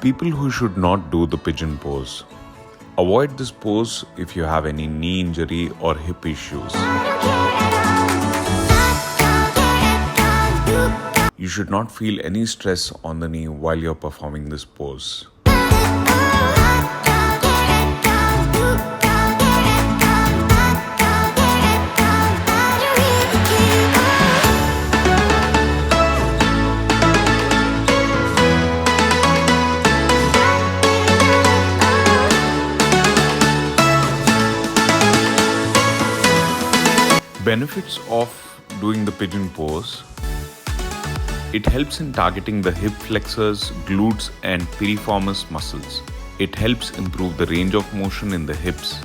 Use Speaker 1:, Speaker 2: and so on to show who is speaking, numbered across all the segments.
Speaker 1: People who should not do the pigeon pose. Avoid this pose if you have any knee injury or hip issues. You should not feel any stress on the knee while you're performing this pose. Benefits of doing the pigeon pose. It helps in targeting the hip flexors, glutes and piriformis muscles. It helps improve the range of motion in the hips.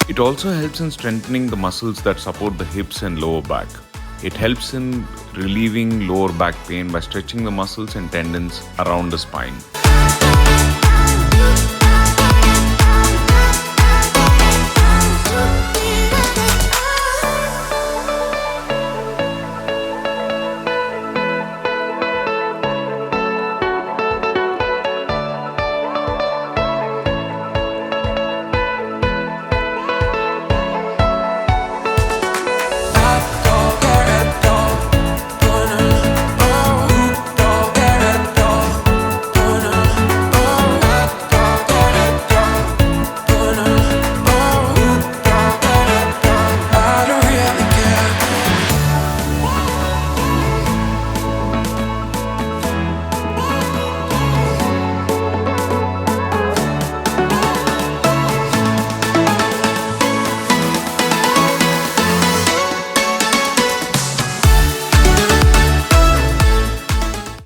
Speaker 1: It also helps in strengthening the muscles that support the hips and lower back. It helps in relieving lower back pain by stretching the muscles and tendons around the spine.